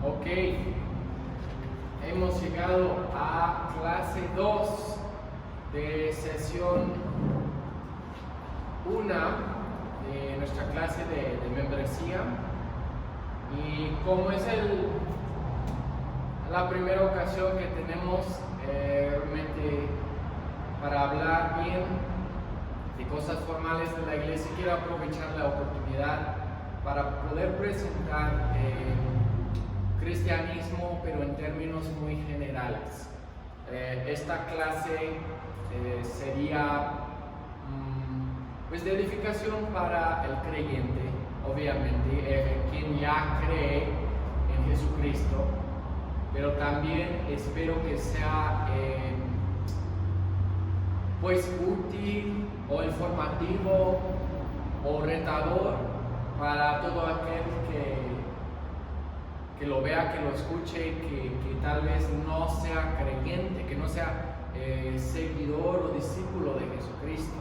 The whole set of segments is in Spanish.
Ok, hemos llegado a clase 2 de sesión 1 de nuestra clase de membresía. Y como es la primera ocasión que tenemos realmente para hablar bien de cosas formales de la iglesia, quiero aprovechar la oportunidad para poder presentar cristianismo, pero en términos muy generales. Esta clase sería pues de edificación para el creyente, obviamente, quien ya cree en Jesucristo, pero también espero que sea pues útil o informativo o retador para todo aquel que lo vea, que lo escuche, que tal vez no sea creyente, que no sea seguidor o discípulo de Jesucristo,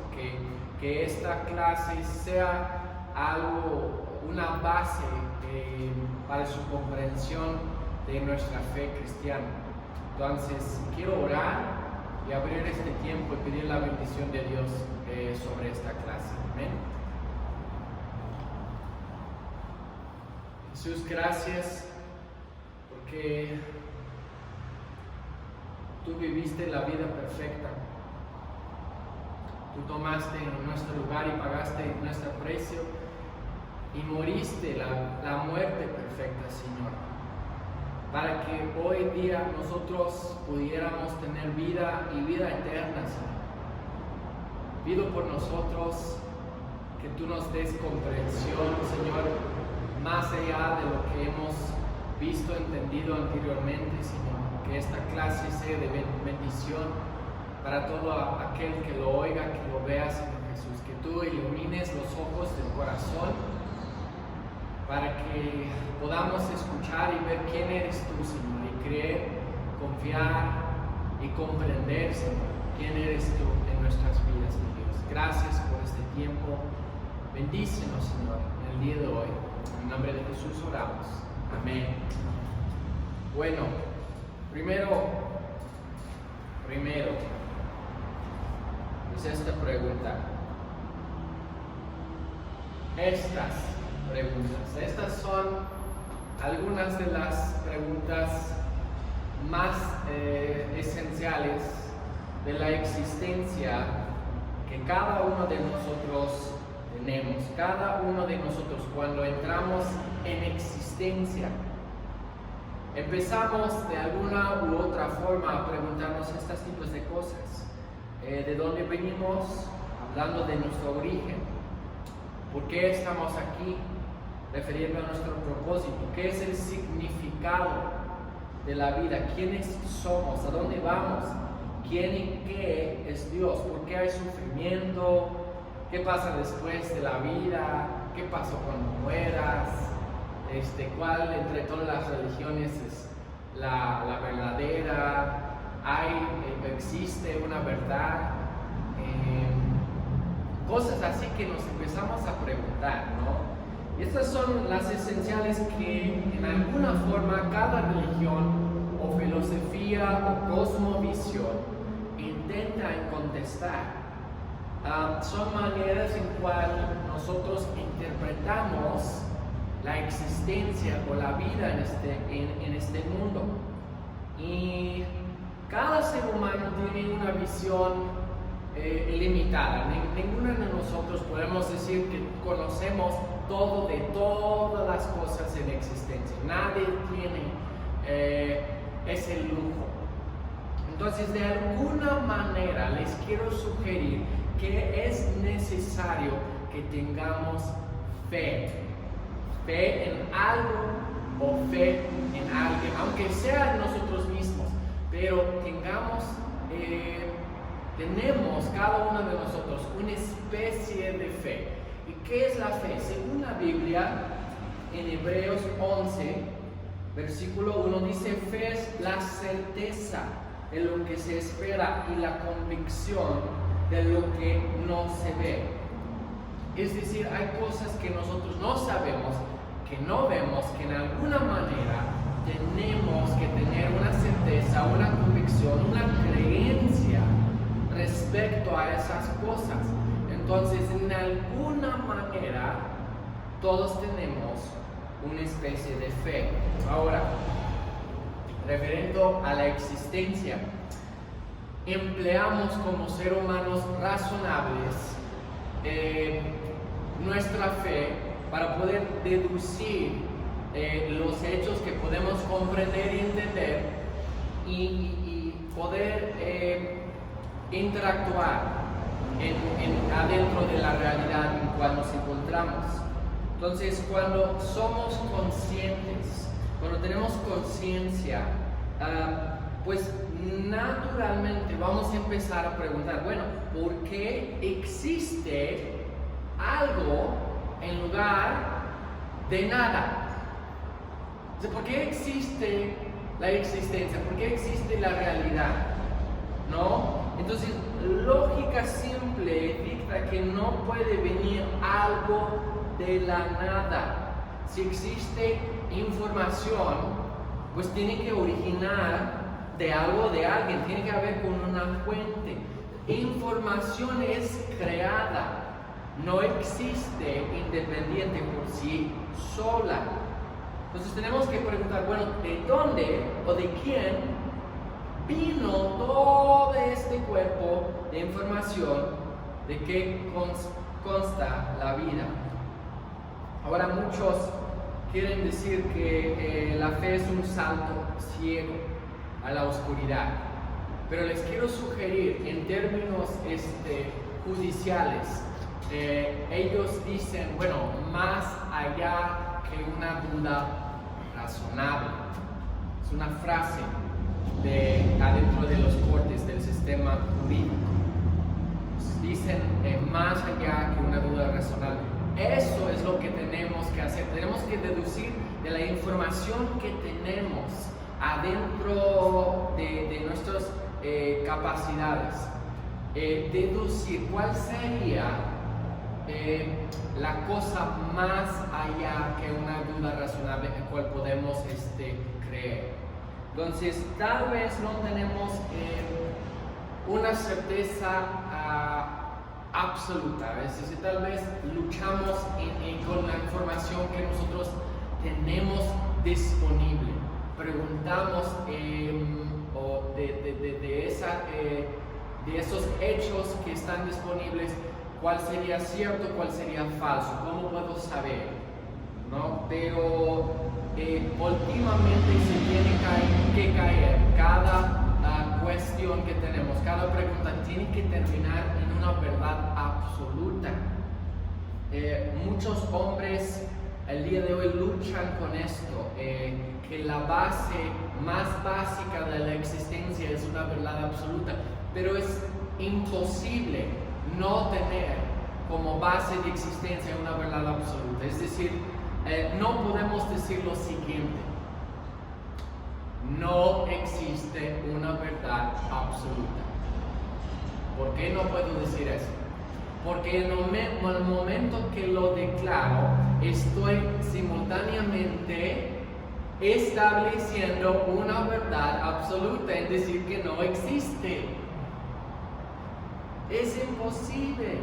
que esta clase sea una base para su comprensión de nuestra fe cristiana. Entonces, quiero orar y abrir este tiempo y pedir la bendición de Dios sobre esta clase. Amén. Jesús, gracias porque tú viviste la vida perfecta. Tú tomaste nuestro lugar y pagaste nuestro precio y moriste la muerte perfecta, Señor, para que hoy día nosotros pudiéramos tener vida y vida eterna, Señor. Pido por nosotros que tú nos des comprensión, Señor, más allá de lo que hemos visto, entendido anteriormente, Señor. Que esta clase sea de bendición para todo aquel que lo oiga, que lo vea, Señor Jesús. Que tú ilumines los ojos del corazón para que podamos escuchar y ver quién eres tú, Señor, y creer, confiar y comprender, Señor, quién eres tú en nuestras vidas, mi Dios. Gracias por este tiempo. Bendícenos, Señor, en el día de hoy. En nombre de Jesús oramos. Amén. Bueno, primero, es esta pregunta. Estas son algunas de las preguntas más esenciales de la existencia que cada uno de nosotros tenemos. Cada uno de nosotros, cuando entramos en existencia, empezamos de alguna u otra forma a preguntarnos estos tipos de cosas. ¿De dónde venimos? Hablando de nuestro origen. ¿Por qué estamos aquí? Refiriendo a nuestro propósito. ¿Qué es el significado de la vida? ¿Quiénes somos? ¿A dónde vamos? ¿Quién y qué es Dios? ¿Por qué hay sufrimiento? ¿Qué pasa después de la vida? ¿Qué pasó cuando mueras? ¿Cuál entre todas las religiones es la verdadera? ¿Existe una verdad? Cosas así que nos empezamos a preguntar, ¿no? Y estas son las esenciales que en alguna forma cada religión o filosofía o cosmovisión intenta contestar. Son maneras en cual nosotros interpretamos la existencia o la vida en este mundo. Y cada ser humano tiene una visión ilimitada. Ninguno de nosotros podemos decir que conocemos todo de todas las cosas en existencia. Nadie tiene ese lujo. Entonces, de alguna manera les quiero sugerir que es necesario que tengamos fe en algo o fe en alguien, aunque sea en nosotros mismos, pero tenemos cada uno de nosotros una especie de fe. ¿Y qué es la fe? Según la Biblia, en Hebreos 11, versículo 1 dice: fe es la certeza de lo que se espera y la convicción de lo que no se ve. Es decir, hay cosas que nosotros no sabemos, que no vemos, que en alguna manera tenemos que tener una certeza, una convicción, una creencia respecto a esas cosas. Entonces, en alguna manera, todos tenemos una especie de fe. Ahora, referente a la existencia, empleamos como seres humanos razonables nuestra fe para poder deducir los hechos que podemos comprender y entender y poder interactuar adentro de la realidad en la cual nos encontramos. Entonces, cuando somos conscientes, cuando tenemos conciencia, pues naturalmente vamos a empezar a preguntar, bueno, ¿por qué existe algo en lugar de nada? O sea, ¿por qué existe la existencia? ¿Por qué existe la realidad? ¿No? Entonces, lógica simple dicta que no puede venir algo de la nada. Si existe información, pues tiene que originar de algo, de alguien, tiene que haber con una fuente. Información es creada, no existe independiente por sí sola. Entonces tenemos que preguntar, bueno, ¿de dónde o de quién vino todo este cuerpo de información de que consta la vida? Ahora muchos quieren decir que la fe es un salto ciego a la oscuridad, pero les quiero sugerir en términos judiciales, ellos dicen, bueno, más allá que una duda razonable. Es una frase adentro de los cortes del sistema jurídico. Dicen más allá que una duda razonable. Eso es lo que tenemos que hacer. Tenemos que deducir de la información que tenemos adentro de nuestras capacidades. Deducir cuál sería la cosa más allá que una duda razonable en la cual podemos creer. Entonces, tal vez no tenemos una certeza absoluta, es decir, tal vez luchamos con la información que nosotros tenemos disponible. Preguntamos de esos hechos que están disponibles, cuál sería cierto, cuál sería falso, cómo puedo saber, ¿no? Pero últimamente se tiene que caer cada cuestión que tenemos, cada pregunta tiene que terminar en una verdad absoluta. Muchos hombres el día de hoy luchan con esto, que la base más básica de la existencia es una verdad absoluta, pero es imposible no tener como base de existencia una verdad absoluta. Es decir, no podemos decir lo siguiente: no existe una verdad absoluta. ¿Por qué no puedo decir eso? Porque en el momento que lo declaro, estoy simultáneamente estableciendo una verdad absoluta, en decir que no existe. Es imposible.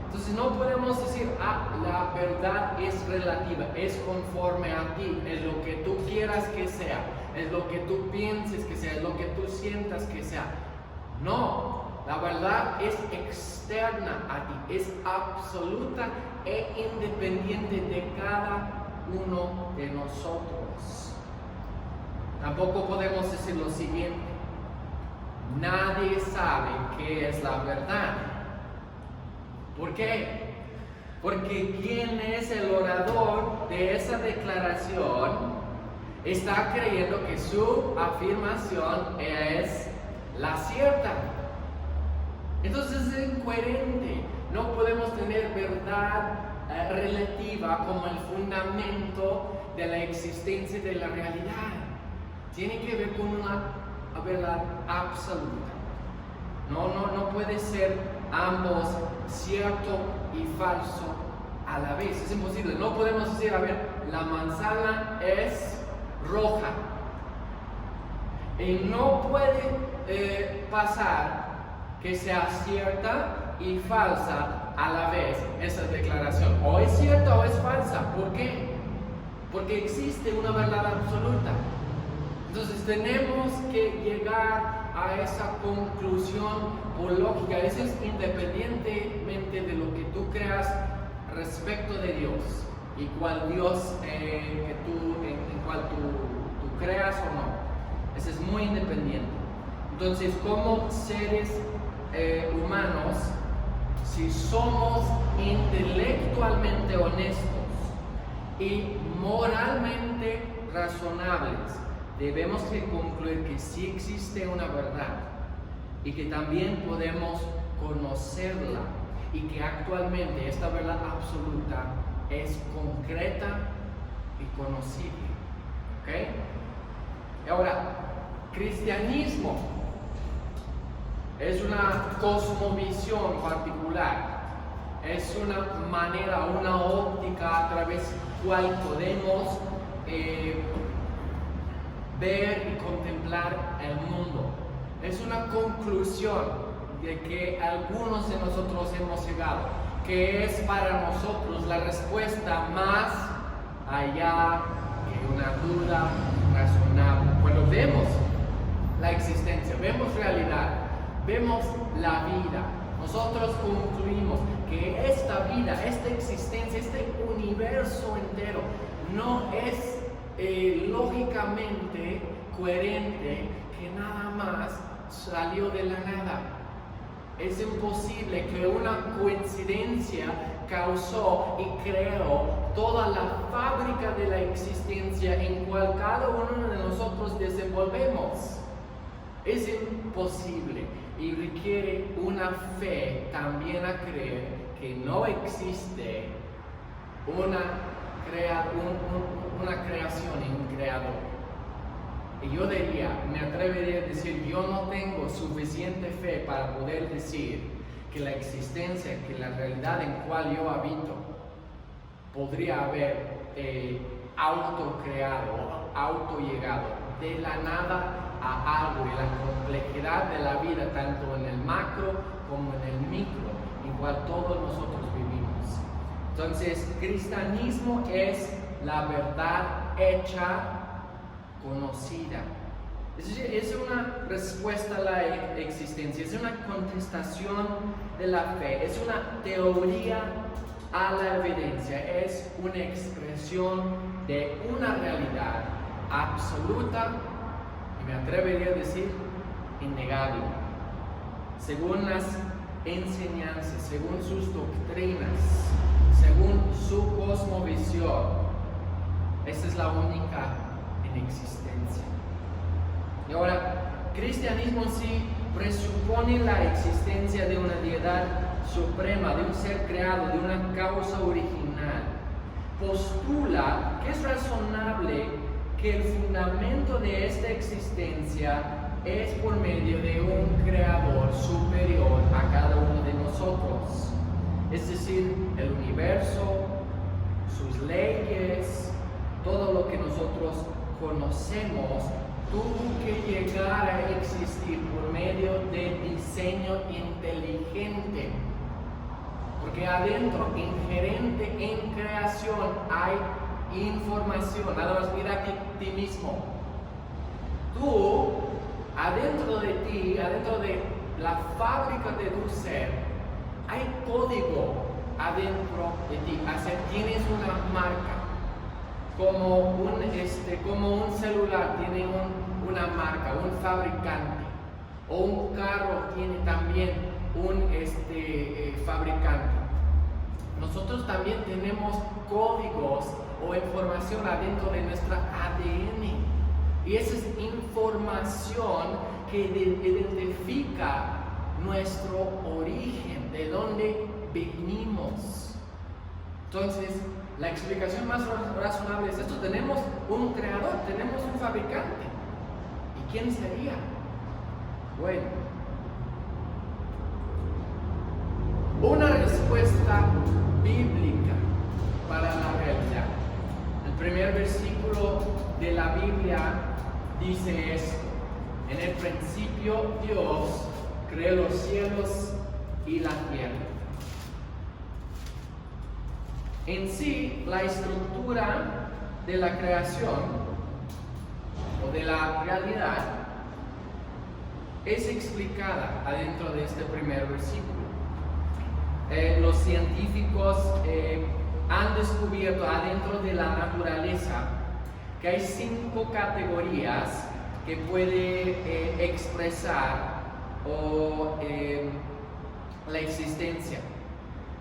Entonces no podemos decir, la verdad es relativa, es conforme a ti, es lo que tú quieras que sea, es lo que tú pienses que sea, es lo que tú sientas que sea. No, la verdad es externa a ti, es absoluta e independiente de cada uno de nosotros. Tampoco podemos decir lo siguiente: nadie sabe qué es la verdad. ¿Por qué? Porque quien es el orador de esa declaración está creyendo que su afirmación es la cierta. Entonces es incoherente. No podemos tener verdad relativa como el fundamento de la existencia de la realidad. Tiene que ver con una verdad absoluta. No puede ser ambos cierto y falso a la vez. Es imposible. No podemos decir, a ver, la manzana es roja, Y no puede pasar que sea cierta y falsa a la vez esa declaración. O es cierta o es falsa. ¿Por qué? Porque existe una verdad absoluta. Entonces tenemos que llegar a esa conclusión o lógica. Eso es independientemente de lo que tú creas respecto de Dios y cuál Dios en cual tú creas o no. Eso es muy independiente. Entonces, como seres humanos, si somos intelectualmente honestos y moralmente razonables, debemos de concluir que sí existe una verdad y que también podemos conocerla y que actualmente esta verdad absoluta es concreta y conocible. ¿Ok? Ahora, cristianismo es una cosmovisión particular, es una manera, una óptica a través de la cual podemos ver y contemplar el mundo. Es una conclusión de que algunos de nosotros hemos llegado, que es para nosotros la respuesta más allá que una duda razonable. Cuando vemos la existencia, vemos realidad, vemos la vida, nosotros concluimos que esta vida, esta existencia, este universo entero no es lógicamente coherente, que nada más salió de la nada. Es imposible que una coincidencia causó y creó toda la fábrica de la existencia en cual cada uno de nosotros desenvolvemos. Es imposible y requiere una fe también a creer que no existe una creación y un creador. Y yo me atrevería a decir, yo no tengo suficiente fe para poder decir que la existencia, que la realidad en cual yo habito, podría haber autocreado o autollegado de la nada a algo, y la complejidad de la vida, tanto en el macro como en el micro, igual todos nosotros vivimos. Entonces, cristianismo es la verdad hecha conocida. Es una respuesta a la existencia, es una contestación de la fe, es una teoría a la evidencia, es una expresión de una realidad absoluta y me atrevería a decir innegable. Según las enseñanzas, según sus doctrinas, según su cosmovisión, esta es la única en existencia. Y ahora, cristianismo sí presupone la existencia de una deidad suprema, de un ser creado, de una causa original. Postula que es razonable que el fundamento de esta existencia es por medio de un creador superior a cada uno de nosotros. Es decir, el universo, sus leyes, todo lo que nosotros conocemos tuvo que llegar a existir por medio de diseño inteligente, porque adentro, inherente en creación, hay información. Nada más mira a ti mismo. Tú, adentro de ti, adentro de la fábrica de tu ser, hay código adentro de ti. O sea, tienes una marca. Como un celular tiene una marca, un fabricante, o un carro tiene también un fabricante. Nosotros también tenemos códigos o información adentro de nuestra ADN, y esa es información que identifica nuestro origen, de dónde venimos. Entonces, la explicación más razonable es esto: tenemos un creador, tenemos un fabricante. ¿Y quién sería? Bueno, una respuesta bíblica para la realidad. El primer versículo de la Biblia dice esto: En el principio Dios creó los cielos y la tierra. En sí, la estructura de la creación o de la realidad es explicada adentro de este primer versículo. Los científicos han descubierto adentro de la naturaleza que hay 5 categorías que puede expresar la existencia.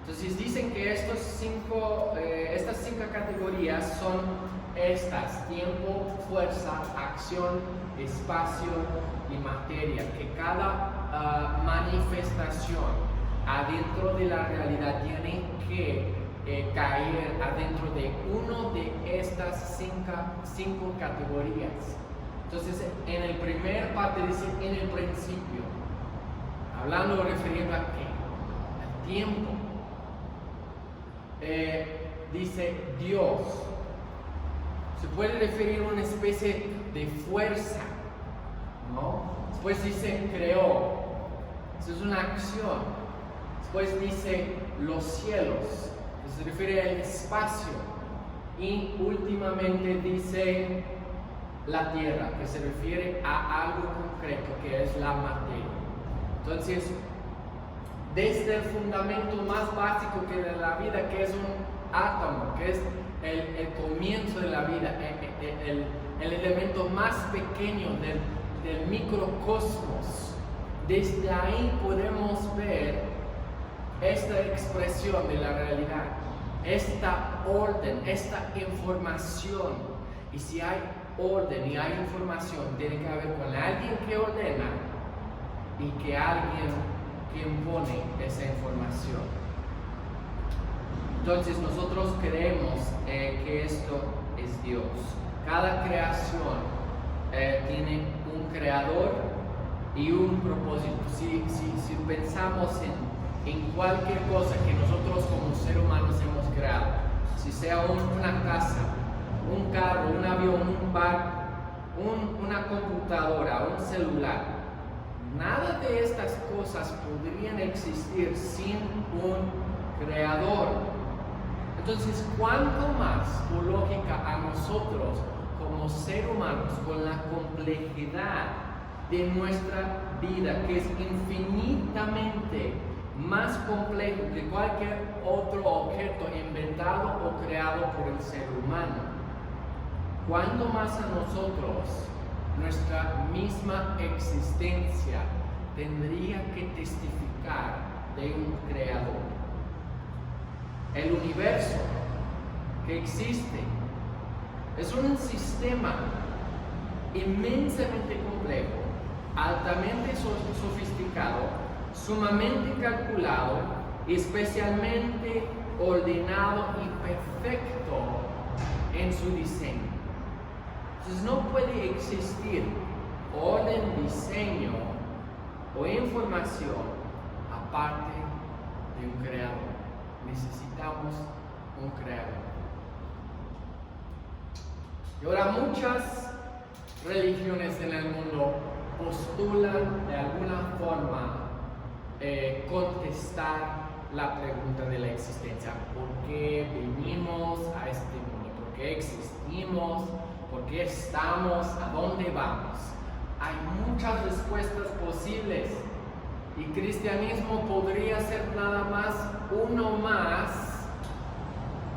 Entonces dicen que estas 5 categorías son estas: tiempo, fuerza, acción, espacio y materia, que cada manifestación adentro de la realidad tiene que caer adentro de uno de estas 5 categorías. Entonces, en el primer parte dice en el principio, hablando, refiriendo a qué, al tiempo. Dice Dios. Se puede referir a una especie de fuerza, ¿no? Después dice creó. Eso es una acción. Después dice los cielos. Se refiere al espacio. Y últimamente dice la tierra, que se refiere a algo concreto, que es la materia. Entonces, desde el fundamento más básico que de la vida, que es un átomo, que es el comienzo de la vida, el elemento más pequeño del microcosmos, desde ahí podemos ver esta expresión de la realidad, esta orden, esta información. Y si hay orden y hay información, tiene que haber con alguien que ordena y que alguien que impone esa información. Entonces nosotros creemos que esto es Dios. Cada creación tiene un creador y un propósito. Si pensamos en cualquier cosa que nosotros como seres humanos hemos creado, si sea una casa, un carro, un avión, un barco, una computadora, un celular, nada de estas cosas podrían existir sin un creador. Entonces, ¿cuánto más, por lógica, a nosotros como seres humanos, con la complejidad de nuestra vida, que es infinitamente más complejo que cualquier otro objeto inventado o creado por el ser humano? ¿Cuánto más a nosotros nuestra misma existencia tendría que testificar de un creador? El universo que existe es un sistema inmensamente complejo, altamente sofisticado, sumamente calculado, especialmente ordenado y perfecto en su diseño. Entonces no puede existir orden, diseño o información aparte de un creador. Necesitamos un creador. Y ahora muchas religiones en el mundo postulan de alguna forma contestar la pregunta de la existencia. ¿Por qué venimos a este mundo? ¿Por qué existimos? ¿Por qué estamos? ¿A dónde vamos? Hay muchas respuestas posibles. Y cristianismo podría ser nada más uno más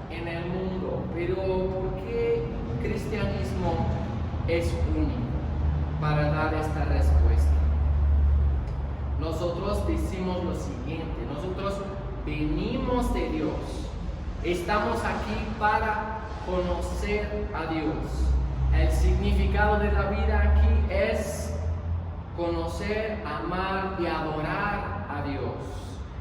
en el mundo. Pero ¿por qué cristianismo es único para dar esta respuesta? Nosotros decimos lo siguiente: nosotros venimos de Dios. Estamos aquí para conocer a Dios. El significado de la vida aquí es conocer, amar y adorar a Dios,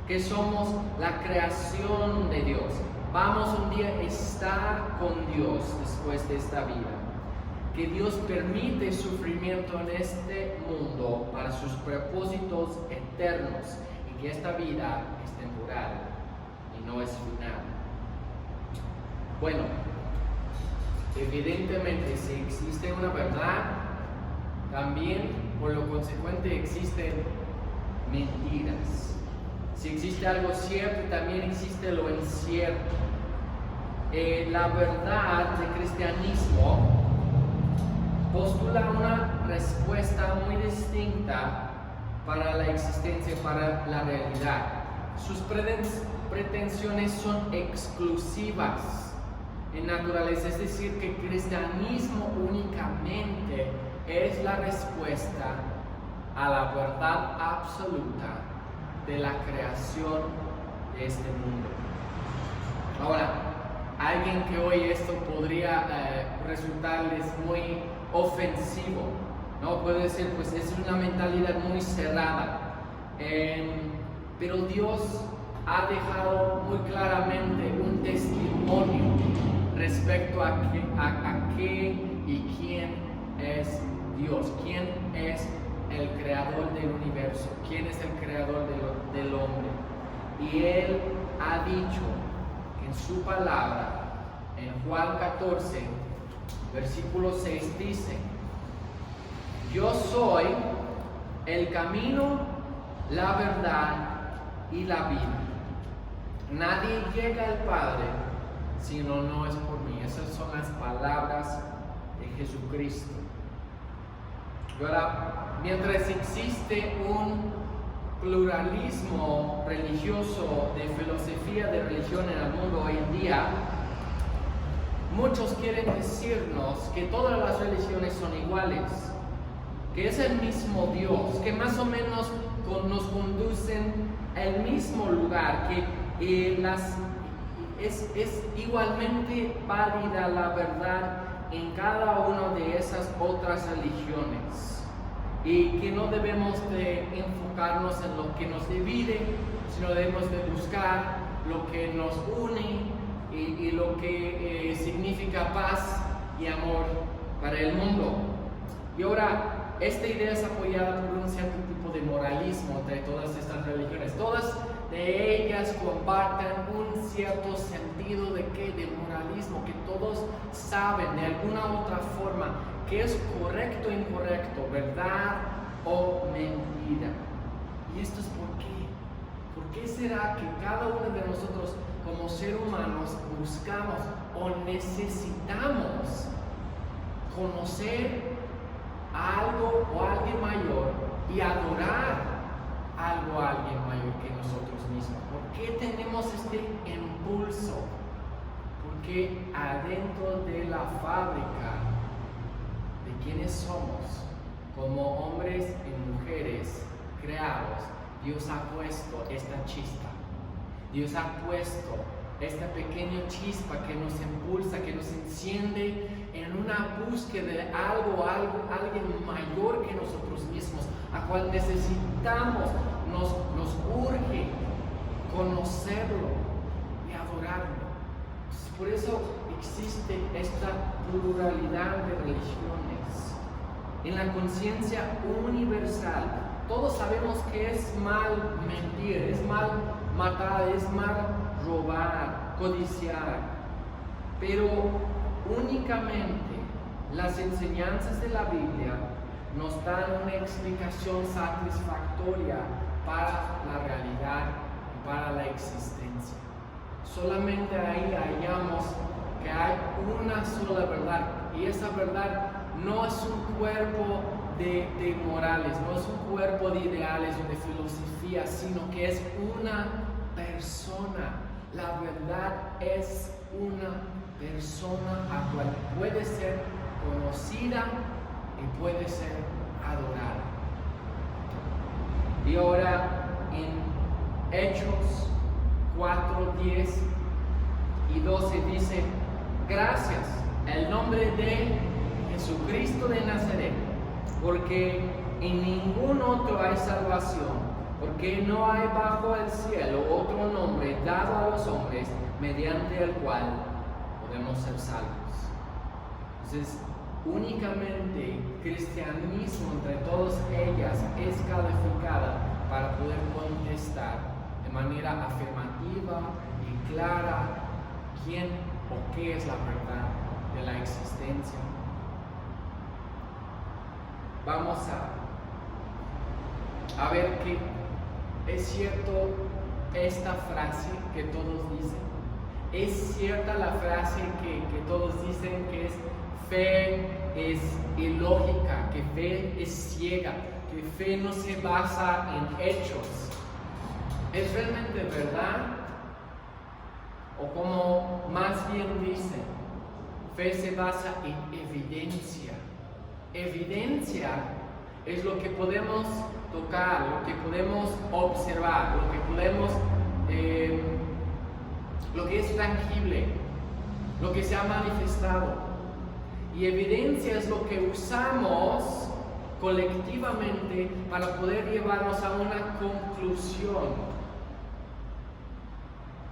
que somos la creación de Dios. Vamos un día a estar con Dios después de esta vida, que Dios permite sufrimiento en este mundo para sus propósitos eternos, y que esta vida es temporal y no es final. Bueno, evidentemente si existe una verdad, también por lo consecuente existen mentiras. Si existe algo cierto, también existe lo incierto. La verdad del cristianismo postula una respuesta muy distinta para la existencia, para la realidad. Sus pretensiones son exclusivas en naturaleza, es decir, que el cristianismo únicamente es la respuesta a la verdad absoluta de la creación de este mundo. Ahora, alguien que oye esto podría resultarles muy ofensivo, ¿no? Puede ser, pues es una mentalidad muy cerrada, pero Dios ha dejado muy claramente un testimonio respecto a qué y quién es Dios, quién es el creador del universo, quién es el creador del hombre. Y Él ha dicho en su palabra, en Juan 14, versículo 6 dice: yo soy el camino, la verdad y la vida. Nadie llega al Padre si no es por mí. Esas son las palabras de Jesucristo. Y ahora, mientras existe un pluralismo religioso, de filosofía de religión en el mundo hoy en día, muchos quieren decirnos que todas las religiones son iguales, que es el mismo Dios, que más o menos nos conducen al mismo lugar, que es igualmente válida la verdad en cada una de esas otras religiones, y que no debemos de enfocarnos en lo que nos divide, sino debemos de buscar lo que nos une y lo que significa paz y amor para el mundo. Y ahora, esta idea es apoyada por un cierto tipo de moralismo entre todas estas religiones. Todas de ellas comparten un cierto sentido de moralismo, que todos saben de alguna otra forma que es correcto o incorrecto, verdad o mentira. ¿Y esto es por qué? ¿Por qué será que cada uno de nosotros como seres humanos buscamos o necesitamos conocer a algo o a alguien mayor y adorar algo a alguien mayor que nosotros mismos? ¿Por qué tenemos este impulso? Porque adentro de la fábrica de quienes somos, como hombres y mujeres creados, Dios ha puesto esta chispa. Dios ha puesto esta pequeña chispa que nos impulsa, que nos enciende en una búsqueda de alguien mayor que nosotros mismos, a cual necesitamos, nos urge conocerlo y adorarlo. Por eso existe esta pluralidad de religiones. En la conciencia universal, todos sabemos que es mal mentir, es mal matar, es mal robar, codiciar, pero únicamente las enseñanzas de la Biblia nos dan una explicación satisfactoria para la realidad y para la existencia. Solamente ahí hallamos que hay una sola verdad, y esa verdad no es un cuerpo de morales, no es un cuerpo de ideales o de filosofía, sino que es una persona. La verdad es una persona a cual puede ser conocida y puede ser adorada. Y ahora en Hechos 4, 10 y 12 dice: gracias al nombre de Jesucristo de Nazaret, porque en ningún otro hay salvación, porque no hay bajo el cielo otro nombre dado a los hombres mediante el cual podemos ser salvos. Entonces, únicamente cristianismo entre todas ellas es calificada para poder contestar de manera afirmativa y clara quién o qué es la verdad de la existencia. Vamos a a ver que es cierto esta frase que todos dicen. Es cierta la frase que todos dicen que es fe es ilógica, que fe es ciega, que fe no se basa en hechos. ¿Es realmente verdad? O como más bien dicen, fe se basa en evidencia. Evidencia es lo que podemos tocar, lo que podemos observar, lo que podemos, lo que es tangible, lo que se ha manifestado. Y evidencia es lo que usamos colectivamente para poder llevarnos a una conclusión.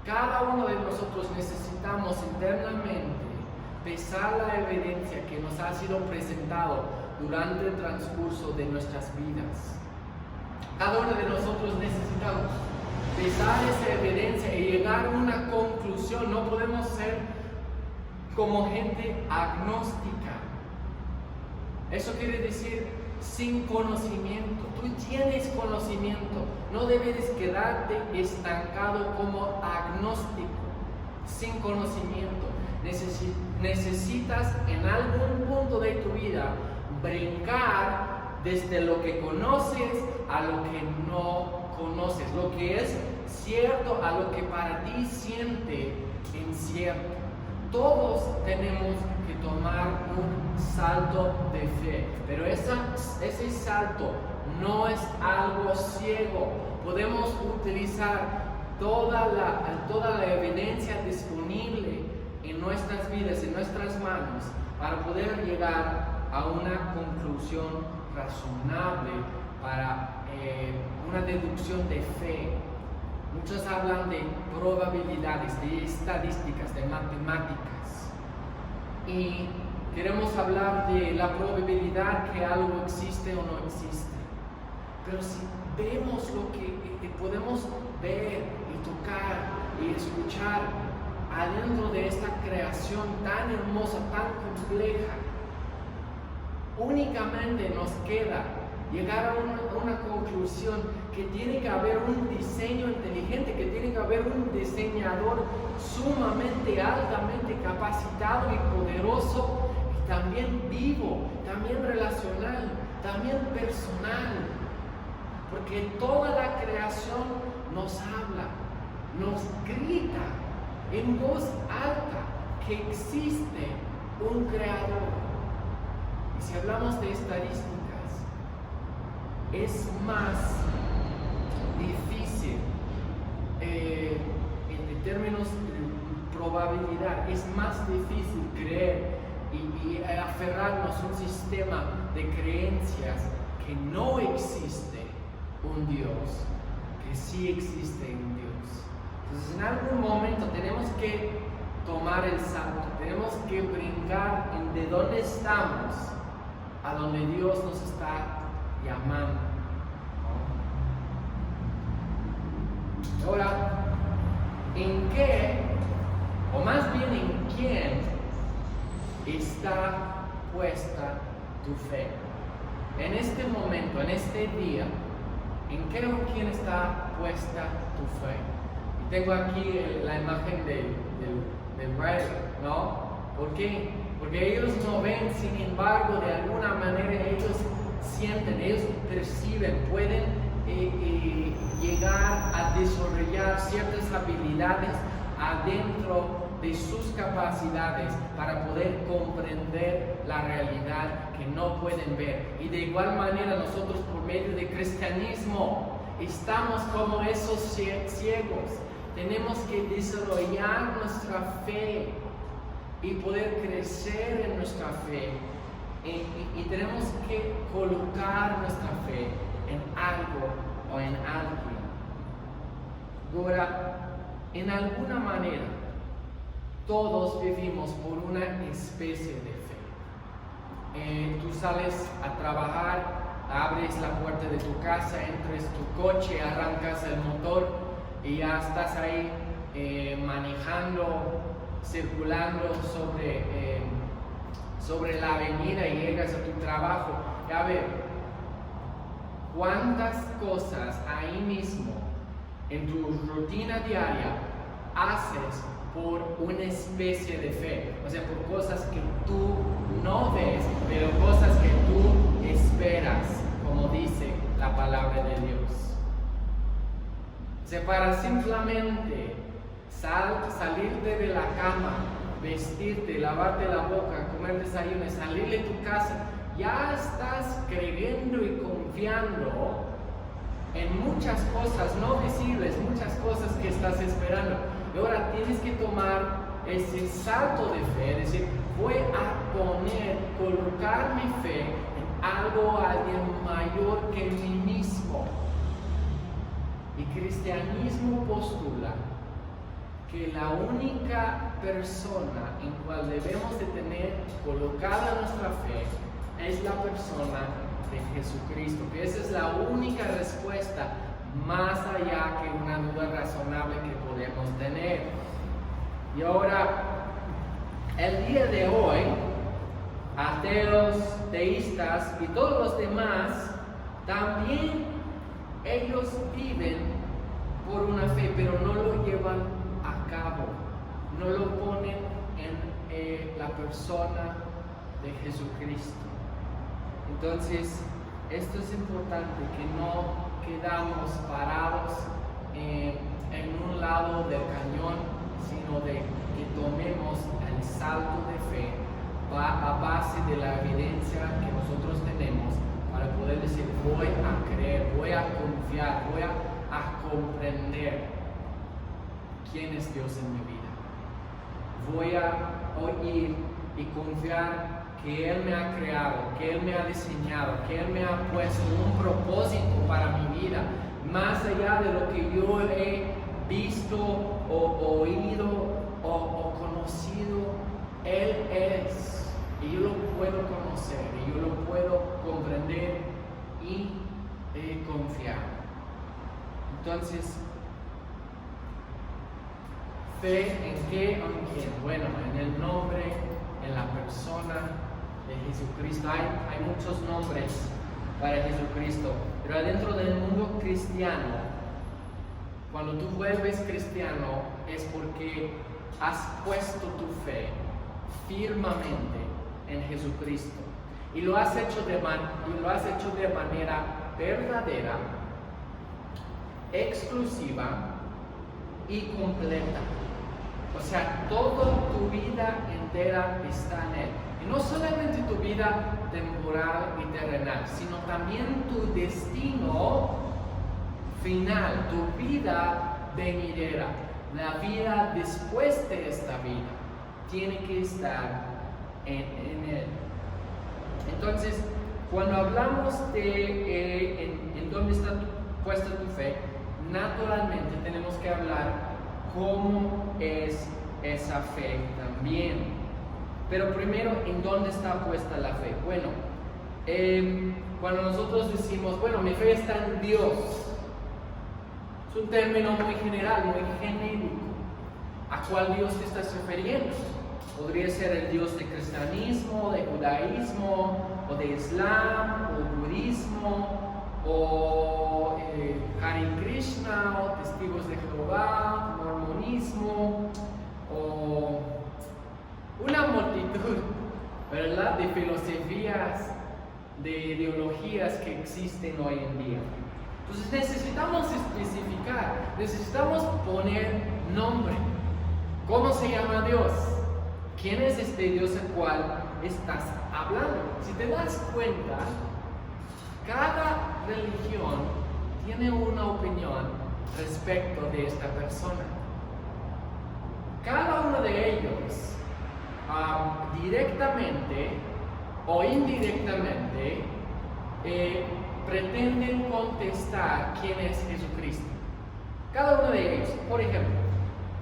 Cada uno de nosotros necesitamos internamente pesar la evidencia que nos ha sido presentado durante el transcurso de nuestras vidas. Cada uno de nosotros necesitamos pesar esa evidencia y llegar a una conclusión. No podemos ser como gente agnóstica. Eso quiere decir sin conocimiento. Tú tienes conocimiento, no debes quedarte estancado como agnóstico, sin conocimiento. Necesitas en algún punto de tu vida brincar desde lo que conoces a lo que no conoces, lo que es cierto a lo que para ti siente incierto. Todos tenemos que tomar un salto de fe, pero ese salto no es algo ciego. Podemos utilizar toda la evidencia disponible en nuestras vidas, en nuestras manos, para poder llegar a una conclusión razonable, para una deducción de fe. Muchos hablan de probabilidades, de estadísticas, de matemáticas. Y queremos hablar de la probabilidad que algo existe o no existe. Pero si vemos lo que podemos ver y tocar y escuchar adentro de esta creación tan hermosa, tan compleja, únicamente nos queda llegar a una conclusión que tiene que haber un diseño inteligente, que tiene que haber un diseñador sumamente, altamente capacitado y poderoso, y también vivo, también relacional, también personal, porque toda la creación nos habla, nos grita en voz alta que existe un creador. Y si hablamos de estadísticas, es más difícil en términos de probabilidad, es más difícil creer y aferrarnos a un sistema de creencias que no existe un Dios, que sí existe un Dios. Entonces en algún momento tenemos que tomar el salto, tenemos que brincar de donde estamos a donde Dios nos está llamando. Ahora, ¿en qué, o más bien en quién, está puesta tu fe? En este momento, en este día, ¿en qué o quién está puesta tu fe? Y tengo aquí la imagen del Brad, ¿no? ¿Por qué? Porque ellos no ven, sin embargo, de alguna manera ellos sienten, ellos perciben, pueden llegar a desarrollar ciertas habilidades adentro de sus capacidades para poder comprender la realidad que no pueden ver. Y de igual manera nosotros, por medio del cristianismo, estamos como esos ciegos. Tenemos que desarrollar nuestra fe y poder crecer en nuestra fe. Y tenemos que colocar nuestra fe en algo o en alguien. Ahora, en alguna manera, todos vivimos por una especie de fe. Tú sales a trabajar, abres la puerta de tu casa, entras tu coche, arrancas el motor y ya estás ahí manejando, circulando sobre la avenida y llegas a tu trabajo. Y a ver, ¿cuántas cosas ahí mismo en tu rutina diaria haces por una especie de fe? O sea, por cosas que tú no ves, pero cosas que tú esperas, como dice la palabra de Dios. O sea, para simplemente salirte de la cama, vestirte, lavarte la boca, comer desayuno, salir de tu casa, ya estás creyendo y confiando en muchas cosas no visibles, muchas cosas que estás esperando. Y ahora tienes que tomar ese salto de fe, es decir, voy a colocar mi fe en algo, alguien mayor que mí mismo. Y cristianismo postula que la única persona en cual debemos de tener colocada nuestra fe es la persona de Jesucristo, que esa es la única respuesta más allá que una duda razonable que podemos tener. Y ahora, el día de hoy, ateos, teístas y todos los demás, también ellos viven por una fe, pero no lo llevan a cabo, no lo ponen en la persona de Jesucristo. Entonces, esto es importante, que no quedamos parados en un lado del cañón, sino de que tomemos el salto de fe a base de la evidencia que nosotros tenemos para poder decir, voy a creer, voy a confiar, voy a comprender quién es Dios en mi vida. Voy a oír y confiar que Él me ha creado, que Él me ha diseñado, que Él me ha puesto un propósito para mi vida, más allá de lo que yo he visto o oído o conocido. Él es, y yo lo puedo conocer, y yo lo puedo comprender y confiar. Entonces, ¿fe en qué o en quién? Bueno, en el nombre, en la persona de Jesucristo. Hay muchos nombres para Jesucristo, pero adentro del mundo cristiano, cuando tú vuelves cristiano, es porque has puesto tu fe firmemente en Jesucristo y lo has hecho de manera verdadera, exclusiva y completa. O sea, toda tu vida entera está en Él. Y no solamente tu vida temporal y terrenal, sino también tu destino final, tu vida venidera, la vida después de esta vida, tiene que estar en Él. Entonces, cuando hablamos de en dónde está puesta tu fe, naturalmente tenemos que hablar cómo es esa fe también. Pero primero, ¿en dónde está puesta la fe? Bueno, cuando nosotros decimos, bueno, mi fe está en Dios, es un término muy general, muy genérico. ¿A cuál Dios te estás refiriendo? Podría ser el Dios del cristianismo, de judaísmo, o de islam, o budismo, o Hare Krishna, o testigos de Jehová, mormonismo, o una multitud, ¿verdad?, de filosofías, de ideologías que existen hoy en día. Entonces necesitamos especificar, necesitamos poner nombre. ¿Cómo se llama Dios? ¿Quién es este Dios al cual estás hablando? Si te das cuenta, cada religión tiene una opinión respecto de esta persona. Cada uno de ellos, directamente o indirectamente, pretenden contestar quién es Jesucristo. Cada uno de ellos. Por ejemplo,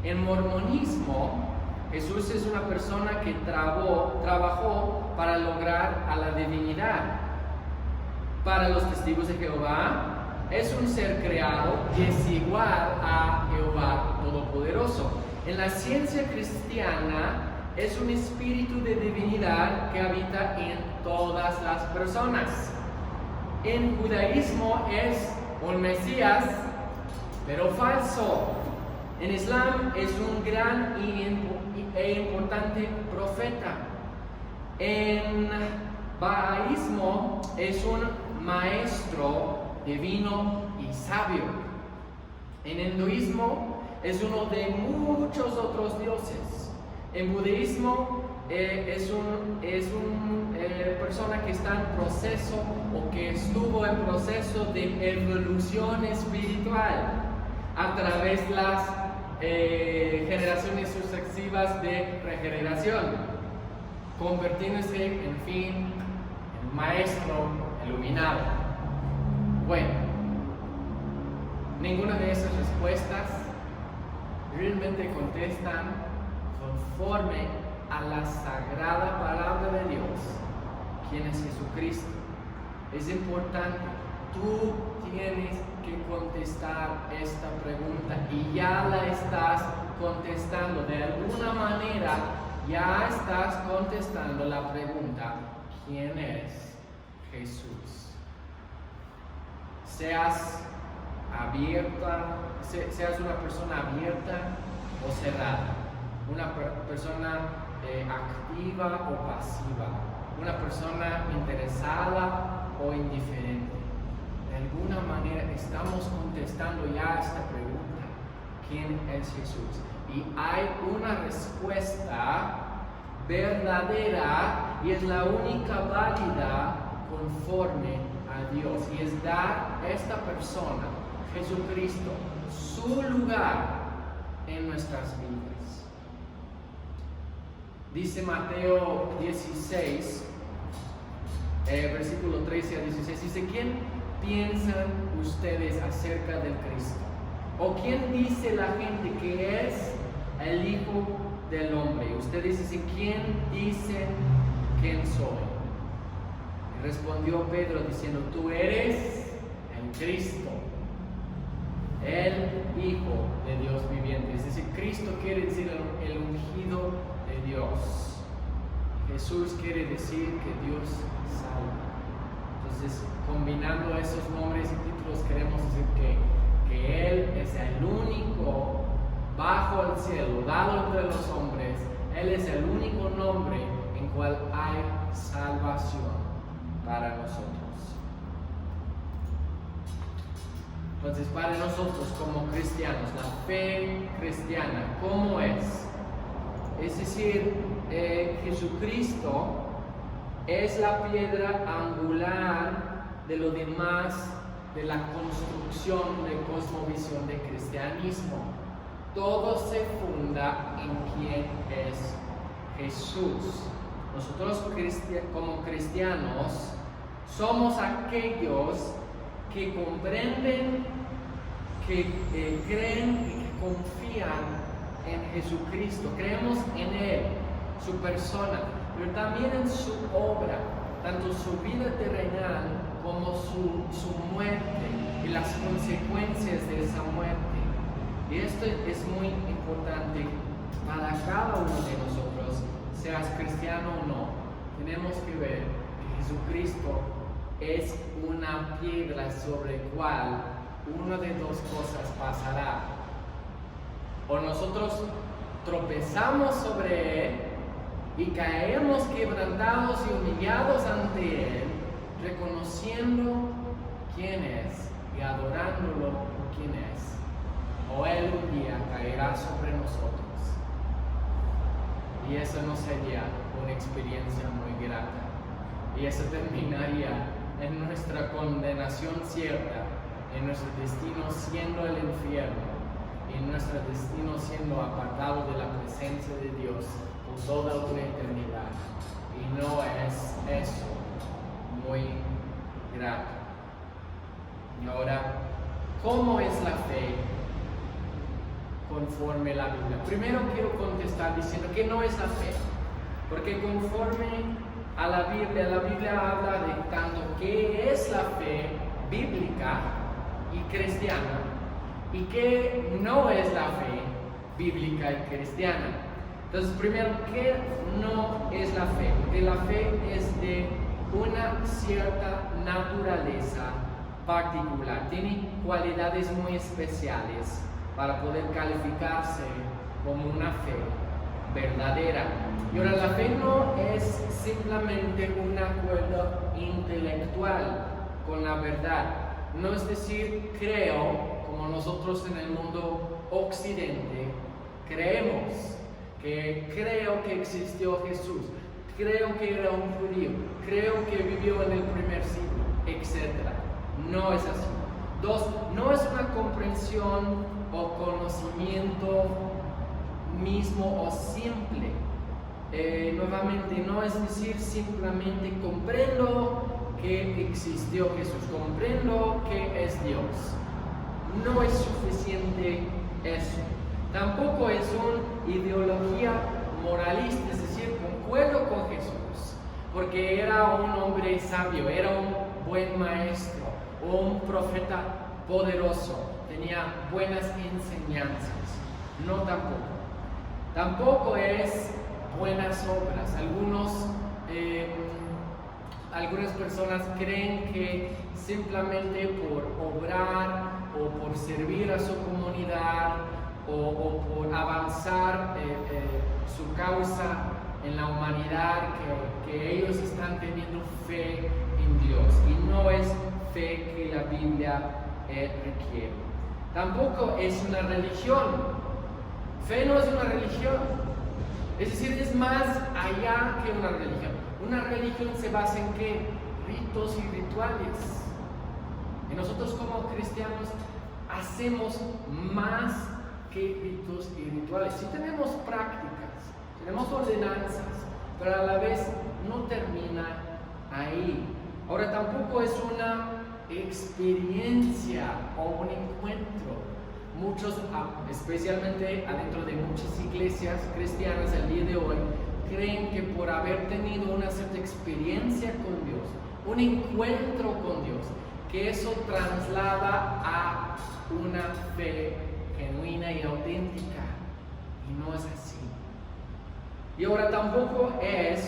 en mormonismo, Jesús es una persona que trabajó para lograr a la divinidad. Para los testigos de Jehová, es un ser creado que es igual a Jehová Todopoderoso. En la ciencia cristiana, es un espíritu de divinidad que habita en todas las personas. En judaísmo es un Mesías, pero falso. En Islam es un gran e importante profeta. En bahaísmo es un maestro divino y sabio. En hinduismo es uno de muchos otros dioses. En budismo es una persona que está en proceso o que estuvo en proceso de evolución espiritual a través de las generaciones sucesivas de regeneración, convirtiéndose en fin en maestro iluminado. Bueno, ninguna de esas respuestas realmente contestan conforme a la sagrada palabra de Dios, quien es Jesucristo. Es importante, tú tienes que contestar esta pregunta y ya la estás contestando. De alguna manera ya estás contestando la pregunta: ¿quién es Jesús? Seas una persona abierta o cerrada, una persona activa o pasiva, una persona interesada o indiferente. De alguna manera estamos contestando ya esta pregunta: ¿quién es Jesús? Y hay una respuesta verdadera y es la única válida conforme a Dios, y es dar a esta persona, Jesucristo, su lugar en nuestras vidas. Dice Mateo 16, versículo 13 a 16, dice: ¿quién piensan ustedes acerca del Cristo? ¿O quién dice la gente que es el Hijo del Hombre? Ustedes dicen: ¿quién dicen quién soy? Y respondió Pedro diciendo: tú eres el Cristo, el Hijo de Dios viviente. Es decir, Cristo quiere decir el ungido de Dios. Jesús quiere decir que Dios salva. Entonces, combinando esos nombres y títulos, queremos decir que Él es el único bajo el cielo, dado entre los hombres. Él es el único nombre en cual hay salvación para nosotros. Entonces, para nosotros como cristianos, la fe cristiana, ¿cómo es? Es decir, Jesucristo es la piedra angular de lo demás, de la construcción de cosmovisión de cristianismo. Todo se funda en quién es Jesús. Nosotros como cristianos somos aquellos que comprenden, que creen y que confían en Jesucristo. Creemos en Él, su persona, pero también en su obra, tanto su vida terrenal como su muerte y las consecuencias de esa muerte. Y esto es muy importante para cada uno de nosotros, seas cristiano o no. Tenemos que ver que Jesucristo es una piedra sobre la cual una de dos cosas pasará: o nosotros tropezamos sobre Él y caemos quebrantados y humillados ante Él, reconociendo quién es y adorándolo por quién es, o Él un día caerá sobre nosotros. Y eso no sería una experiencia muy grata, y eso terminaría en nuestra condenación cierta, en nuestro destino siendo el infierno, y en nuestro destino siendo apartado de la presencia de Dios por toda una eternidad. Y no es eso muy grato. Y ahora, ¿cómo es la fe conforme la Biblia? Primero quiero contestar diciendo que no es la fe, porque conforme a la Biblia habla de tanto qué es la fe bíblica y cristiana y qué no es la fe bíblica y cristiana. Entonces, primero, ¿qué no es la fe? Porque la fe es de una cierta naturaleza particular, tiene cualidades muy especiales para poder calificarse como una fe verdadera. Y ahora la fe no es simplemente un acuerdo intelectual con la verdad, no es decir, creo, como nosotros en el mundo occidente creemos, que creo que existió Jesús, creo que era un judío, creo que vivió en el primer siglo, etc. No es así. Dos, no es una comprensión o conocimiento mismo o simple. Nuevamente, no es decir simplemente comprendo que existió Jesús, comprendo que es Dios. No es suficiente eso. Tampoco es una ideología moralista, es decir, concuerdo con Jesús, porque era un hombre sabio, era un buen maestro, o un profeta poderoso, tenía buenas enseñanzas. No, tampoco. Tampoco es buenas obras. Algunas personas creen que simplemente por obrar o por servir a su comunidad o por avanzar su causa en la humanidad, que ellos están teniendo fe en Dios, y no es fe que la Biblia requiere. Tampoco es una religión. Fe no es una religión, es decir, es más allá que una religión. Una religión se basa en ¿qué? Ritos y rituales. Y nosotros como cristianos hacemos más que ritos y rituales. Sí tenemos prácticas, tenemos ordenanzas, pero a la vez no termina ahí. Ahora tampoco es una experiencia o un encuentro. Muchos, especialmente adentro de muchas iglesias cristianas el día de hoy, creen que por haber tenido una cierta experiencia con Dios, un encuentro con Dios, que eso traslada a una fe genuina y auténtica. Y no es así. Y ahora tampoco es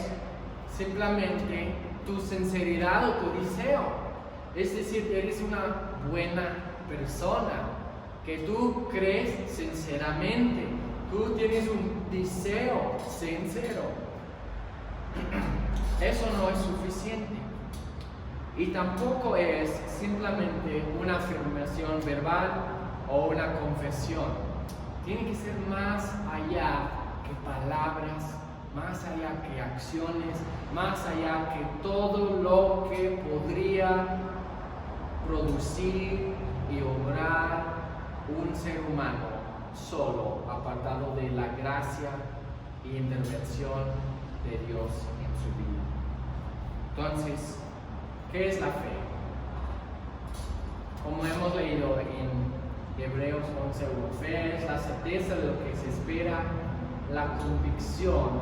simplemente tu sinceridad o tu deseo. Es decir, eres una buena persona, que tú crees sinceramente, tú tienes un deseo sincero. Eso no es suficiente. Y tampoco es simplemente una afirmación verbal o una confesión. Tiene que ser más allá que palabras, más allá que acciones, más allá que todo lo que podría producir y obrar un ser humano solo, apartado de la gracia y intervención de Dios en su vida. Entonces, ¿qué es la fe? Como hemos leído en Hebreos 11:1, fe es la certeza de lo que se espera, la convicción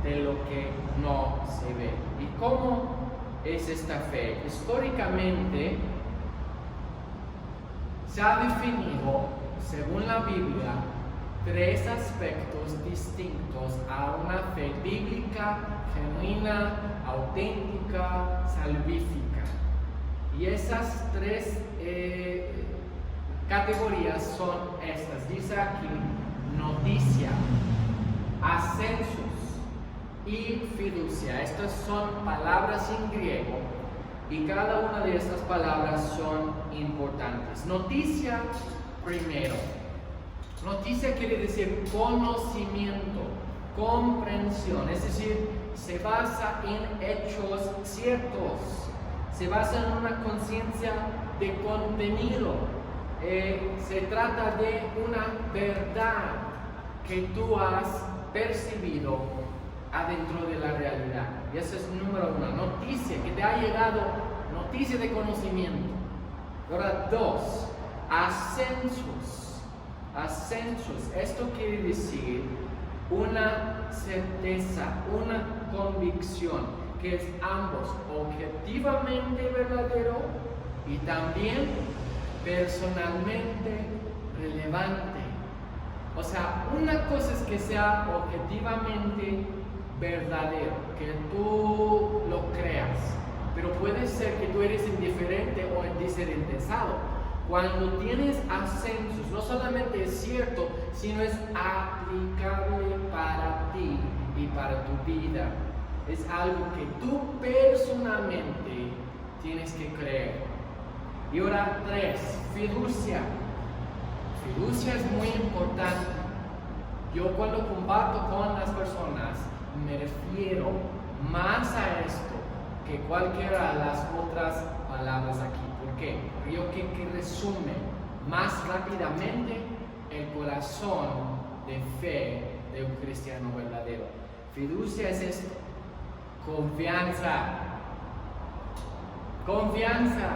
de lo que no se ve. ¿Y cómo es esta fe? Históricamente se ha definido, según la Biblia, 3 aspectos distintos a una fe bíblica, genuina, auténtica, salvífica. Y esas 3 categorías son estas. Dice aquí: noticia, ascensus y fiducia. Estas son palabras en griego y cada una de estas palabras son importantes. Noticia primero. Noticia quiere decir conocimiento, comprensión, es decir, se basa en hechos ciertos, se basa en una conciencia de contenido, se trata de una verdad que tú has percibido adentro de la realidad. Y eso es número 1, noticia, que te ha llegado, noticia de conocimiento. Ahora 2, ascensus. Ascensus, esto quiere decir una certeza, una convicción, que es ambos objetivamente verdadero y también personalmente relevante. O sea, una cosa es que sea objetivamente verdadero, que tú lo creas, pero puede ser que tú eres indiferente o desinteresado. Cuando tienes ascensos, no solamente es cierto, sino es aplicable para ti y para tu vida. Es algo que tú personalmente tienes que creer. Y ahora 3, fiducia. Fiducia es muy importante. Yo cuando comparto con las personas me refiero más a esto que cualquiera de las otras palabras aquí. ¿Por qué? Porque yo que resume más rápidamente el corazón de fe de un cristiano verdadero. Fiducia es esto: confianza. Confianza.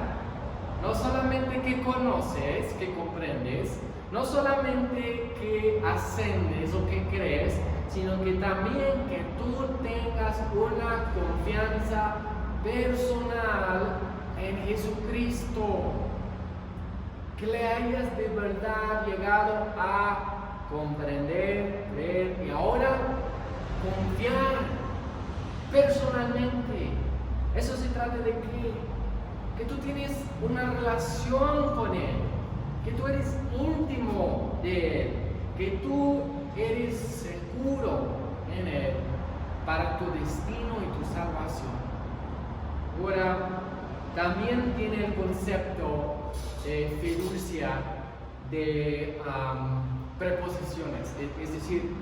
No solamente que conoces, que comprendes, no solamente que ascendes o que crees, sino que también que tú tengas una confianza personal en Jesucristo, que le hayas de verdad llegado a comprender, creer y ahora confiar personalmente. Eso se trata de que tú tienes una relación con Él, que tú eres íntimo de Él, que tú eres seguro en Él para tu destino y tu salvación. Ahora, también tiene el concepto de fiducia de preposiciones, es decir,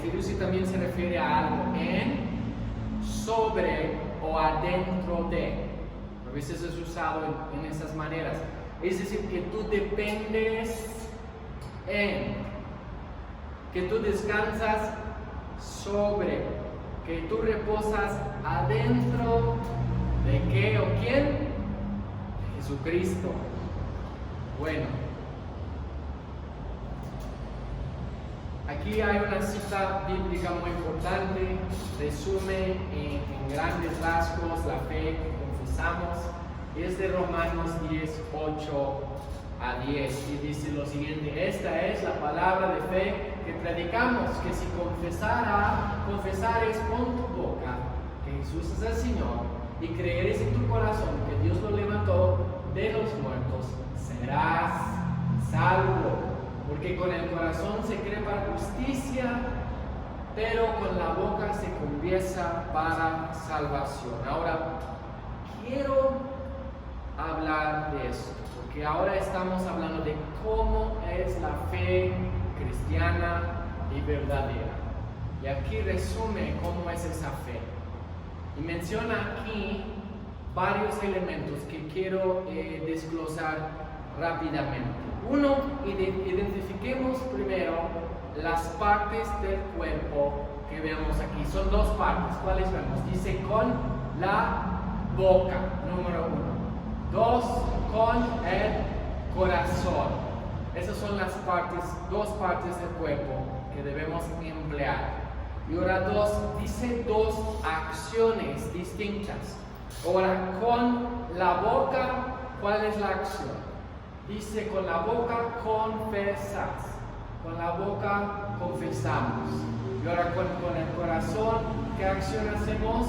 fiducia también se refiere a algo en, sobre o adentro de. A veces es usado en esas maneras. Es decir, que tú dependes en, que tú descansas sobre, que tú reposas adentro de qué o quién, de Jesucristo. Bueno, aquí hay una cita bíblica muy importante, resume en grandes rasgos la fe que confesamos. Es de Romanos 10, 8 a 10 y dice lo siguiente: esta es la palabra de fe que predicamos, que si confesares con tu boca que Jesús es el Señor y creeres en tu corazón que Dios lo levantó de los muertos, serás salvo. Porque con el corazón se cree para justicia, pero con la boca se confiesa para salvación. Ahora, quiero hablar de esto, porque ahora estamos hablando de cómo es la fe cristiana y verdadera. Y aquí resume cómo es esa fe. Y menciona aquí varios elementos que quiero desglosar rápidamente. Uno, identifiquemos primero las partes del cuerpo que vemos aquí. Son dos partes. ¿Cuáles vemos? Dice con la boca, número 1. 2, con el corazón. Esas son las partes, dos partes del cuerpo que debemos emplear. Y ahora 2, dice dos acciones distintas. Ahora, con la boca, ¿cuál es la acción? Dice, con la boca confesas, con la boca confesamos. Y ahora con el corazón, ¿qué acción hacemos?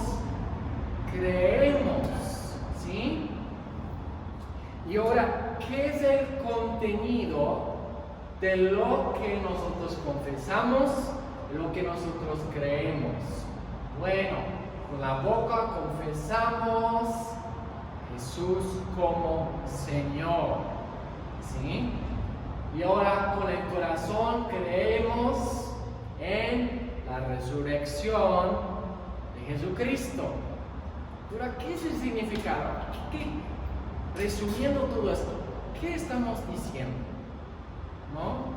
Creemos, ¿sí? Y ahora, ¿qué es el contenido de lo que nosotros confesamos, lo que nosotros creemos? Bueno, con la boca confesamos a Jesús como Señor. ¿Sí? Y ahora con el corazón creemos en la resurrección de Jesucristo. Ahora, ¿qué es el significado? Resumiendo todo esto, ¿qué estamos diciendo? ¿No?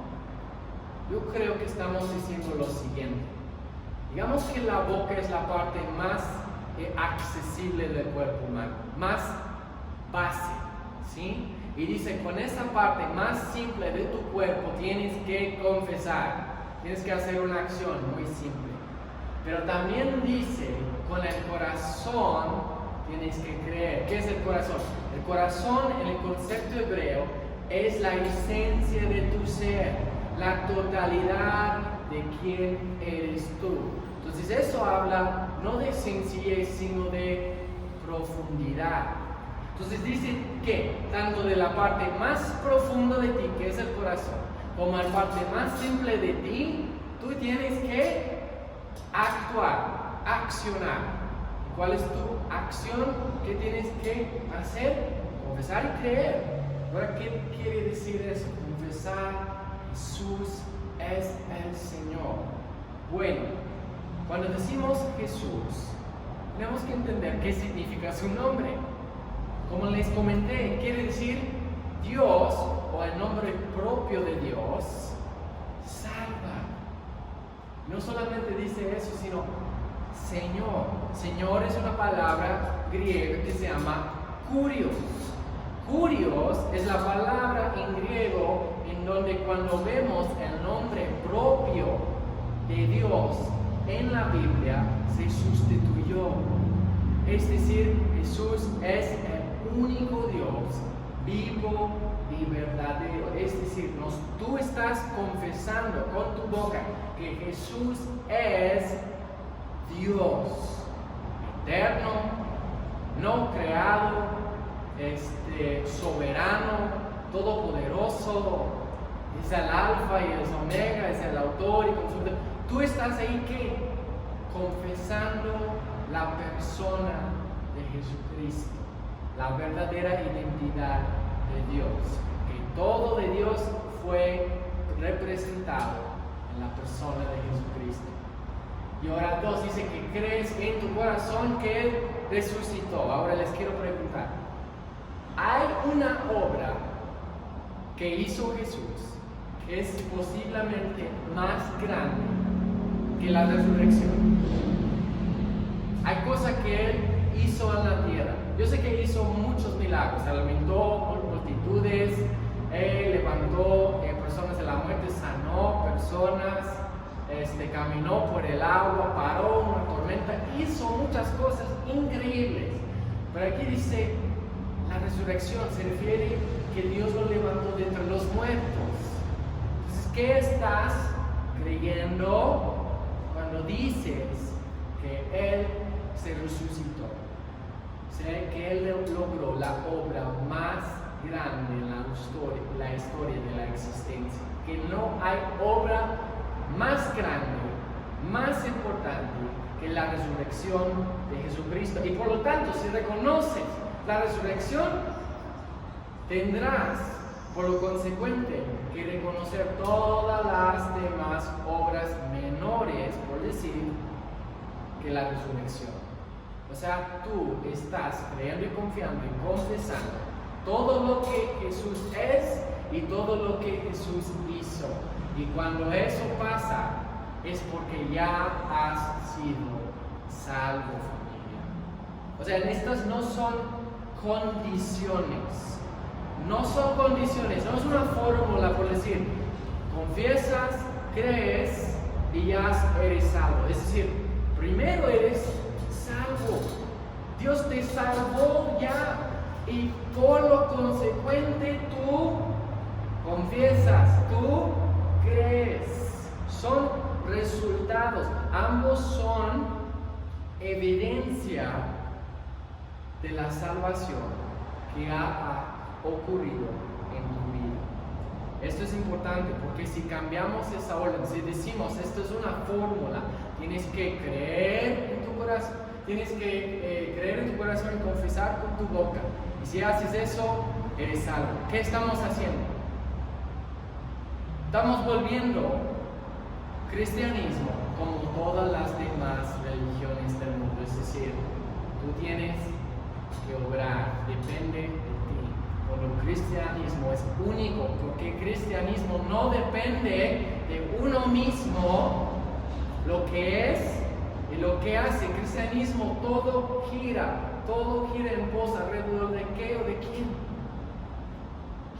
Yo creo que estamos diciendo lo siguiente. Digamos que la boca es la parte más accesible del cuerpo humano, más base, ¿sí? Y dice, con esa parte más simple de tu cuerpo tienes que confesar, tienes que hacer una acción muy simple. Pero también dice, con el corazón tienes que creer. ¿Qué es el corazón? El corazón en el concepto hebreo es la esencia de tu ser, la totalidad de quién eres tú. Entonces eso habla no de sencillez, sino de profundidad. Entonces dice que tanto de la parte más profunda de ti, que es el corazón, como la parte más simple de ti, tú tienes que actuar, accionar. ¿Cuál es tu acción? ¿Qué tienes que hacer? Confesar y creer. Ahora, ¿qué quiere decir eso? Confesar, Jesús es el Señor. Bueno, cuando decimos Jesús, tenemos que entender qué significa su nombre. Como les comenté, quiere decir Dios, o el nombre propio de Dios, salva. No solamente dice eso, sino Señor. Señor es una palabra griega que se llama kurios. Kurios es la palabra en griego en donde cuando vemos el nombre propio de Dios en la Biblia se sustituyó. Es decir, Jesús es el único Dios vivo y verdadero. Es decir, tú estás confesando con tu boca que Jesús es Dios eterno, no creado, soberano, todopoderoso, es el alfa y el omega, es el autor y consultor. Tú estás ahí que confesando la persona de Jesucristo, la verdadera identidad de Dios, que todo de Dios fue representado en la persona de Jesucristo. Y ahora 2 dice que crees en tu corazón que Él resucitó. Ahora les quiero preguntar, ¿hay una obra que hizo Jesús que es posiblemente más grande que la resurrección? Hay cosas que Él hizo en la tierra. Yo sé que hizo muchos milagros, alimentó multitudes, Él levantó personas de la muerte, sanó personas, caminó por el agua, paró una tormenta, hizo muchas cosas increíbles. Pero aquí dice, la resurrección se refiere que Dios lo levantó de entre los muertos. Entonces, ¿qué estás creyendo cuando dices que Él se resucitó? Sé que Él logró la obra más grande en la historia de la existencia, que no hay obra más grande, más importante que la resurrección de Jesucristo. Y por lo tanto, si reconoces la resurrección, tendrás por lo consecuente que reconocer todas las demás obras menores, por decir, que la resurrección. O sea, tú estás creyendo y confiando y confesando todo lo que Jesús es y todo lo que Jesús hizo. Y cuando eso pasa, es porque ya has sido salvo, familia. O sea, estas no son condiciones. No son condiciones, no es una fórmula por decir, confiesas, crees y ya eres salvo. Es decir, primero eres salvo. Dios te salvó ya y por lo consecuente tú confiesas, tú crees. Son resultados, ambos son evidencia de la salvación que ha ocurrido en tu vida. Esto es importante porque si cambiamos esa orden, si decimos esto es una fórmula, tienes que creer en tu corazón, tienes que creer en tu corazón y confesar con tu boca. Y si haces eso, eres salvo. ¿Qué estamos haciendo? Estamos volviendo cristianismo como todas las demás religiones del mundo. Es decir, tú tienes que obrar, depende de ti. Cuando el cristianismo es único, porque el cristianismo no depende de uno mismo, lo que es y lo que hace. El cristianismo todo gira en pos alrededor de qué o de quién.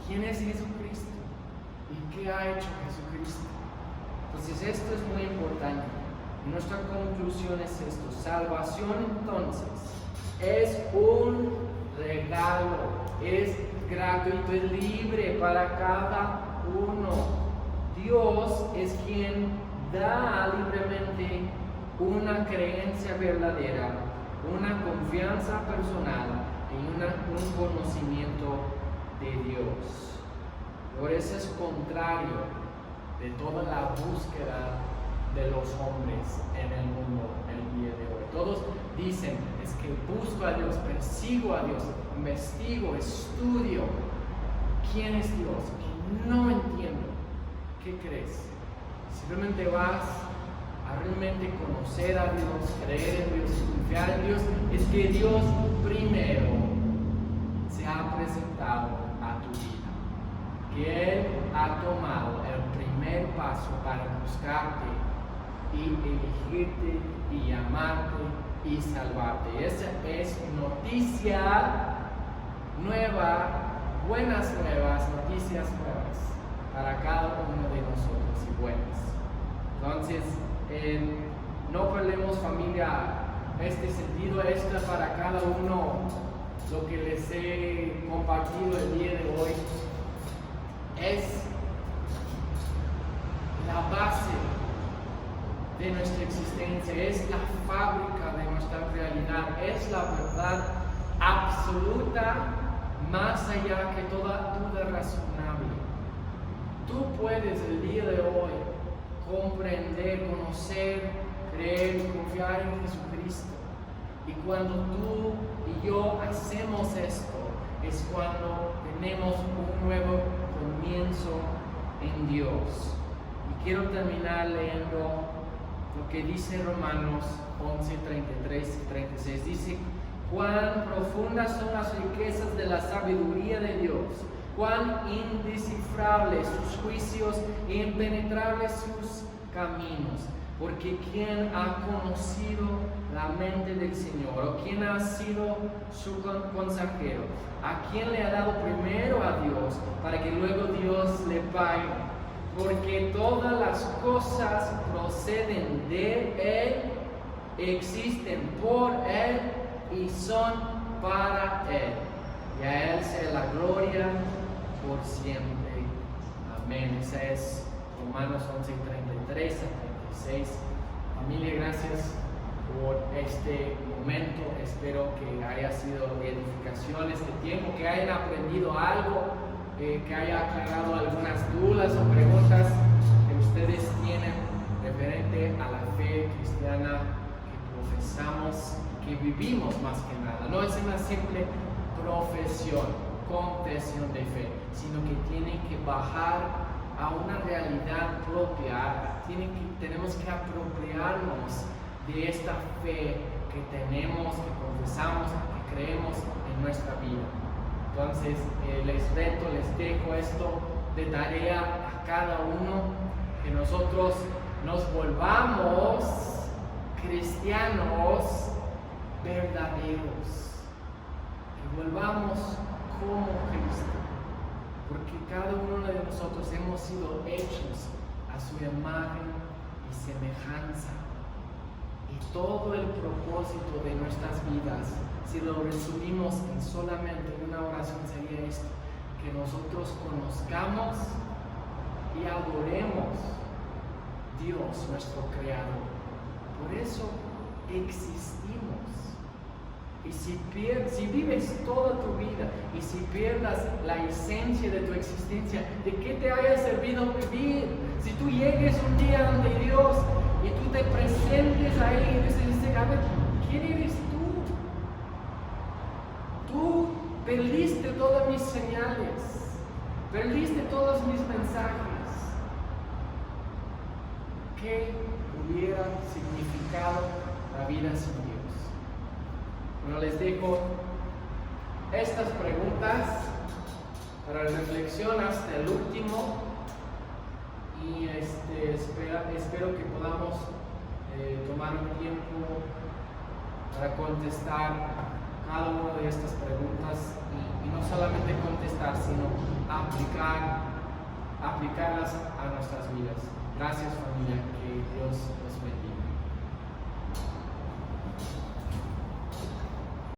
¿Quién es Jesucristo? ¿Y qué ha hecho Jesucristo? Entonces esto es muy importante. Y nuestra conclusión es esto: salvación entonces es un regalo, es gratuito, es libre para cada uno. Dios es quien da libremente una creencia verdadera una confianza personal y un conocimiento de Dios. Por eso es contrario de toda la búsqueda de los hombres en el mundo el día de hoy. Todos dicen, es que busco a Dios, persigo a Dios, investigo, estudio. ¿Quién es Dios? Que no entiendo. ¿Qué crees? Simplemente vas a realmente conocer a Dios, creer en Dios, confiar en Dios, es que Dios primero se ha presentado a tu vida, que Él ha tomado el primer paso para buscarte y elegirte y amarte y salvarte. Esa es noticia nueva, buenas nuevas, noticias nuevas para cada uno de nosotros y buenas. Entonces, no perdemos, familia, este sentido extra para cada uno. Lo que les he compartido el día de hoy es la base de nuestra existencia, es la fábrica de nuestra realidad, es la verdad absoluta, más allá que toda duda razonable. Tú puedes el día de hoy comprender, conocer, creer y confiar en Jesucristo. Y cuando tú y yo hacemos esto, es cuando tenemos un nuevo comienzo en Dios. Y quiero terminar leyendo lo que dice Romanos 11, 33 y 36. Dice, cuán profundas son las riquezas de la sabiduría de Dios, cuán indescifrables sus juicios e impenetrables sus caminos. Porque ¿quién ha conocido la mente del Señor? ¿O quién ha sido su consejero? ¿A quién le ha dado primero a Dios para que luego Dios le pague? Porque todas las cosas proceden de Él, existen por Él y son para Él. Y a Él sea la gloria por siempre. Amén. Esa es Romanos 11, 33 a 36. Familia, gracias por este momento. Espero que haya sido de edificación este tiempo, que hayan aprendido algo, que haya aclarado algunas dudas o preguntas que ustedes tienen referente a la fe cristiana que profesamos, que vivimos más que nada. No es una simple profesión, confesión de fe, sino que tiene que bajar a una realidad propia. Tenemos que apropiarnos de esta fe que tenemos, que confesamos, que creemos en nuestra vida. Entonces, les reto, les dejo esto de tarea a cada uno, que nosotros nos volvamos cristianos verdaderos, que volvamos como Cristo. Porque cada uno de nosotros hemos sido hechos a su imagen y semejanza. Y todo el propósito de nuestras vidas, si lo resumimos en solamente una oración, sería esto: que nosotros conozcamos y adoremos Dios, nuestro Creador. Por eso existimos. Y si vives toda tu vida y si pierdas la esencia de tu existencia, ¿de qué te haya servido vivir? Si tú llegues un día ante Dios y tú te presentes ahí y dices, a ver, ¿quién eres tú? Tú perdiste todas mis señales, perdiste todos mis mensajes. ¿Qué hubiera significado la vida sin Dios? Bueno, les dejo estas preguntas para reflexión hasta el último y espero que podamos tomar un tiempo para contestar cada una de estas preguntas y no solamente contestar, sino aplicarlas a nuestras vidas. Gracias, familia, que Dios los bendiga.